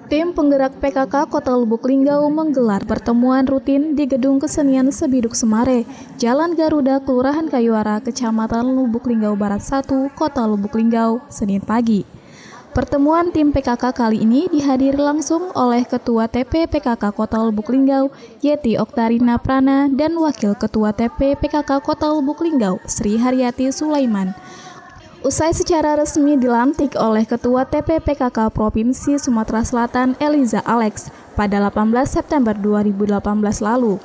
Tim penggerak PKK Kota Lubuk Linggau menggelar pertemuan rutin di Gedung Kesenian Sebiduk Semare, Jalan Garuda, Kelurahan Kayuara, Kecamatan Lubuk Linggau Barat 1, Kota Lubuk Linggau, Senin pagi. Pertemuan tim PKK kali ini dihadiri langsung oleh Ketua TP PKK Kota Lubuk Linggau, Yeti Oktarina Prana, dan Wakil Ketua TP PKK Kota Lubuk Linggau, Sri Haryati Sulaiman. Usai secara resmi dilantik oleh Ketua TP PKK Provinsi Sumatera Selatan Eliza Alex pada 18 September 2018 lalu.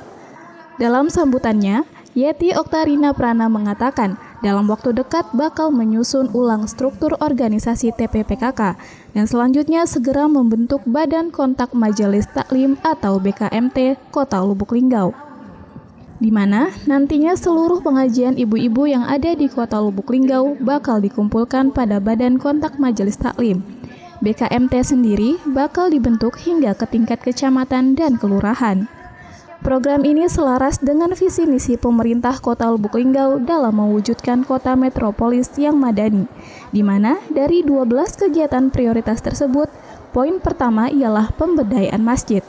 Dalam sambutannya, Yeti Oktarina Prana mengatakan dalam waktu dekat bakal menyusun ulang struktur organisasi TP PKK dan selanjutnya segera membentuk Badan Kontak Majelis Taklim atau BKMT Kota Lubuk Linggau, di mana nantinya seluruh pengajian ibu-ibu yang ada di Kota Lubuk Linggau bakal dikumpulkan pada Badan Kontak Majelis Taklim. BKMT sendiri bakal dibentuk hingga ke tingkat kecamatan dan kelurahan. Program ini selaras dengan visi misi pemerintah Kota Lubuk Linggau dalam mewujudkan kota metropolis yang madani, di mana dari 12 kegiatan prioritas tersebut, poin pertama ialah pemberdayaan masjid.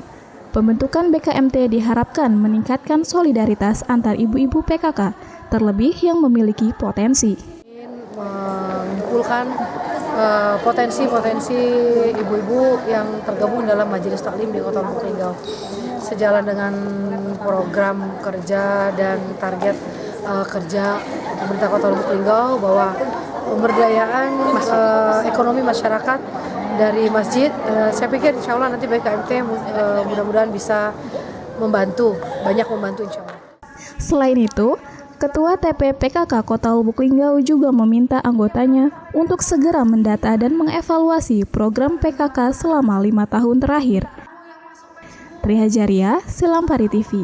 Pembentukan BKMT diharapkan meningkatkan solidaritas antar ibu-ibu PKK, terlebih yang memiliki potensi. Mengumpulkan potensi-potensi ibu-ibu yang tergabung dalam Majelis Taklim di Kota Lubuk Linggau. Sejalan dengan program kerja dan target kerja pemerintah Kota Lubuk Linggau bahwa pemberdayaan ekonomi masyarakat dari masjid, saya pikir insya Allah nanti BKMT mudah-mudahan bisa banyak membantu insya Allah. Selain itu, Ketua TP PKK Kota Lubuk Linggau juga meminta anggotanya untuk segera mendata dan mengevaluasi program PKK selama 5 tahun terakhir. Trihajaria, Selampari TV.